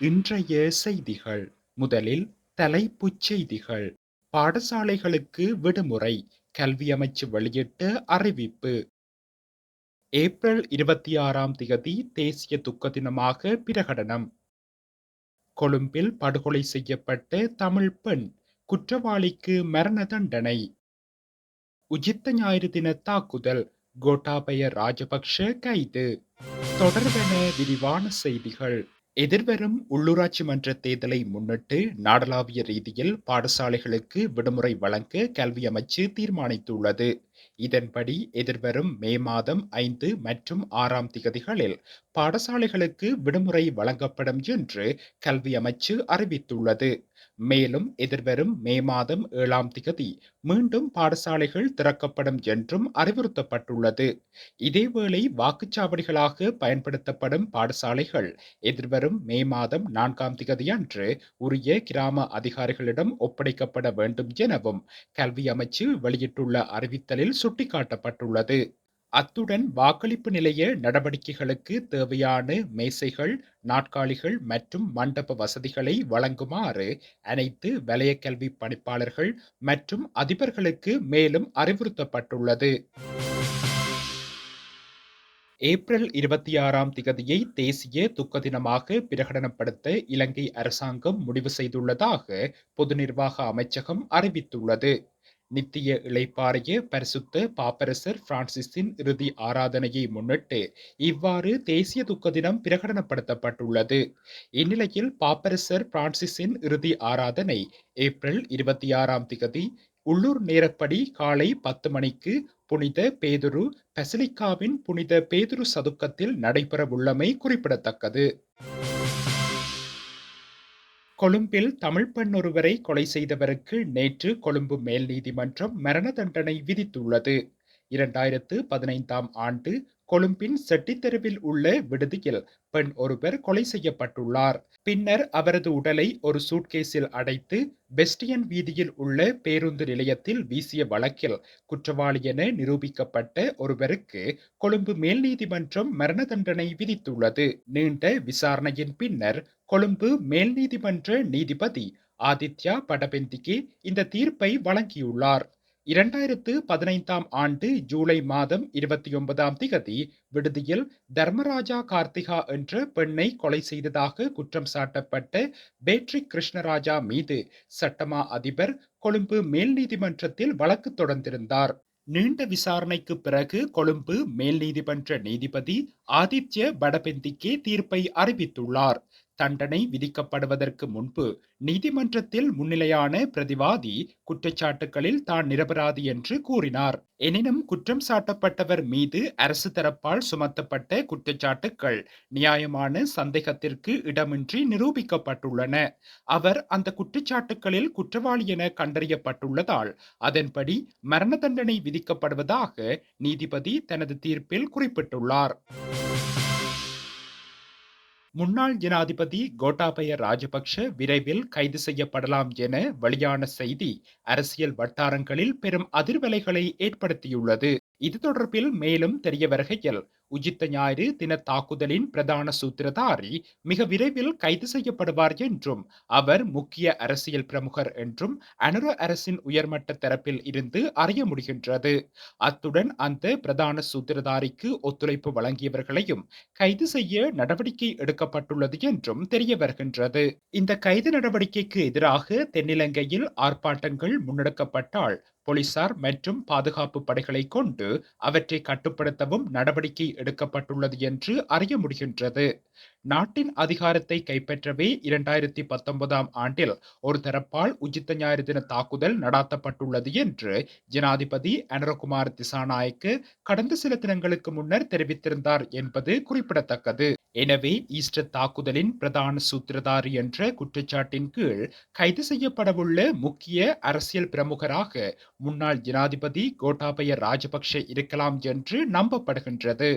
இன்றைய செய்திகள். முதலில் தலைப்புச் செய்திகள். பாடசாலைகளுக்கு விடுமுறை. கல்வி அமைச்சு வெளியிட்ட அறிவிப்பு. ஏப்ரல் 26ஆம் திகதி தேசிய துக்க தினமாக பிரகடனம். கொழும்பில் படுகொலை செய்யப்பட்ட தமிழ் பெண். குற்றவாளிக்கு மரண தண்டனை. உஜித்த ஞாயிறு தின தாக்குதல். கோட்டாபய ராஜபக்ஷ கைது. தொடர்பென விரிவான செய்திகள். எதிர்வரும் உள்ளூராட்சி மன்ற தேர்தலை முன்னிட்டு நாடளாவிய ரீதியில் பாடசாலைகளுக்கு விடுமுறை வழங்க கல்வி அமைச்சு தீர்மானித்துள்ளது. இதன்படி எதிர்வரும் மே மாதம் 5 மற்றும் 6ஆம் திகதிகளில் பாடசாலைகளுக்கு விடுமுறை வழங்கப்படும் என்று கல்வி அமைச்சு அறிவித்துள்ளது. மேலும் எதிர்வரும் மே மாதம் 7ஆம் திகதி மீண்டும் பாடசாலைகள் திறக்கப்படும் என்றும் அறிவுறுத்தப்பட்டுள்ளது. இதேவேளை வாக்குச்சாவடிகளாக பயன்படுத்தப்படும் பாடசாலைகள் எதிர்வரும் மே மாதம் 4ஆம் திகதியன்று உரிய கிராம அதிகாரிகளிடம் ஒப்படைக்கப்பட வேண்டும் எனவும் கல்வி அமைச்சு வெளியிட்டுள்ள அறிவித்தலில் சுட்டிக்காட்டப்பட்டுள்ளது. அத்துடன் வாக்களிப்பு நிலைய நடவடிக்கைகளுக்கு தேவையான மேசைகள், நாற்காலிகள் மற்றும் மண்டப வசதிகளை வழங்குமாறு அனைத்து வலய கல்வி பணிப்பாளர்கள் மற்றும் அதிபர்களுக்கு மேலும் அறிவுறுத்தப்பட்டுள்ளது. ஏப்ரல் 26ஆம் திகதியை தேசிய துக்க தினமாக பிரகடனப்படுத்த இலங்கை அரசாங்கம் முடிவு செய்துள்ளதாக பொது நிர்வாக அமைச்சகம் அறிவித்துள்ளது. நித்திய இளைப்பாறிய பரிசுத்த பாப்பரசர் பிரான்சிஸின் இறுதி ஆராதனையை முன்னிட்டு இவ்வாறு தேசிய துக்க தினம் பிரகடனப்படுத்தப்பட்டுள்ளது. இந்நிலையில் பாப்பரசர் பிரான்சிஸின் இறுதி ஆராதனை ஏப்ரல் 26ஆம் திகதி உள்ளூர் நேரப்படி காலை 10 மணிக்கு புனித பேதுரு பசிலிக்காவின் புனித பேதுரு சதுக்கத்தில் நடைபெறவுள்ளமை குறிப்பிடத்தக்கது. கொழும்பில் தமிழ் பெண் ஒருவரை கொலை செய்தவருக்கு நேற்று கொழும்பு மேல் நீதிமன்றம் மரண தண்டனை விதித்துள்ளது. 2015ஆம் ஆண்டு கொழும்பின் செட்டித்தெருவில் உள்ள விடுதியில் பெண் ஒருவர் கொலை செய்யப்பட்டுள்ளார். பின்னர் அவரது உடலை ஒரு சூட்கேஸில் அடைத்து பெஸ்டியன் வீதியில் உள்ள பேருந்து நிலையத்தில் வீசிய வழக்கில் குற்றவாளி என நிரூபிக்கப்பட்ட ஒருவருக்கு கொழும்பு மேல் நீதிமன்றம் மரண தண்டனை விதித்துள்ளது. நீண்ட விசாரணையின் பின்னர் கொழும்பு மேல் நீதிமன்ற நீதிபதி ஆதித்யா படபெந்திகே இந்த தீர்ப்பை வழங்கியுள்ளார். 2015ஆம் ஆண்டு ஜூலை மாதம் 29ஆம் திகதி விடுதியில் தர்மராஜா கார்த்திகா என்ற பெண்ணை கொலை செய்ததாக குற்றம் சாட்டப்பட்ட பேட்ரிக் கிருஷ்ணராஜா மீது சட்டமா அதிபர் கொழும்பு மேல் நீதிமன்றத்தில் வழக்கு தொடர்ந்திருந்தார். நீண்ட விசாரணைக்கு பிறகு கொழும்பு மேல் நீதிமன்ற நீதிபதி ஆதித்ய படபெந்திகே தீர்ப்பை அறிவித்துள்ளார். தண்டனை விதிக்கப்படுவதற்கு முன்பு நீதிமன்றத்தில் முன்னிலையான பிரதிவாதி குற்றச்சாட்டுகளில் தான் நிரபராதி என்று கூறினார். எனினும் குற்றம் சாட்டப்பட்டவர் மீது அரசு தரப்பால் சுமத்தப்பட்ட குற்றச்சாட்டுகள் நியாயமான சந்தேகத்திற்கு இடமின்றி நிரூபிக்கப்பட்டுள்ளன. அவர் அந்த குற்றச்சாட்டுகளில் குற்றவாளி என கண்டறியப்பட்டுள்ளதால் அதன்படி மரண தண்டனை விதிக்கப்படுவதாக நீதிபதி தனது தீர்ப்பில் குறிப்பிட்டுள்ளார். முன்னாள் ஜனாதிபதி கோட்டாபய ராஜபக்ஷ விரைவில் கைது செய்யப்படலாம் என வெளியான செய்தி அரசியல் வட்டாரங்களில் பெரும் அதிர்வலைகளை ஏற்படுத்தியுள்ளது. இது தொடர்பில் மேலும் தெரிய வருகையில் உஜித்த ஞாயிறு தின தாக்குதலின் பிரதான சூத்திரதாரி மிக விரைவில் கைது செய்யப்படுவார் என்றும் அவர் முக்கிய அரசியல் பிரமுகர் என்றும் அனுர அரசின் உயர்மட்ட தரப்பில் இருந்து அறிய முடிகின்றது. அத்துடன் அந்த பிரதான சூத்திரதாரிக்கு ஒத்துழைப்பு வழங்கியவர்களையும் கைது செய்ய நடவடிக்கை எடுக்கப்பட்டுள்ளது என்றும் தெரிய வருகின்றது. இந்த கைது நடவடிக்கைக்கு எதிராக தென்னிலங்கையில் ஆர்ப்பாட்டங்கள் முன்னெடுக்கப்பட்டால் போலீசார் மற்றும் பாதுகாப்பு படைகளை கொண்டு அவற்றை கட்டுப்படுத்தவும் நடவடிக்கை எடுக்கப்பட்டுள்ளது என்று அறிய முடிகின்றது. நாட்டின் அதிகாரத்தை கைப்பற்றவே 2019ஆம் ஆண்டில் ஒரு தரப்பால் உஜித்த ஞாயிறு தின தாக்குதல் நடாத்தப்பட்டுள்ளது என்று ஜனாதிபதி அனுரகுமார் திசாநாயக்க கடந்த சில தினங்களுக்கு முன்னர் தெரிவித்திருந்தார் என்பது குறிப்பிடத்தக்கது. எனவே ஈஸ்டர் தாக்குதலின் பிரதான சூத்திரதாரி என்ற குற்றச்சாட்டின் கீழ் கைது செய்யப்படவுள்ள முக்கிய அரசியல் பிரமுகராக முன்னாள் ஜனாதிபதி கோட்டாபய ராஜபக்ஷ இருக்கலாம் என்று நம்பப்படுகின்றது.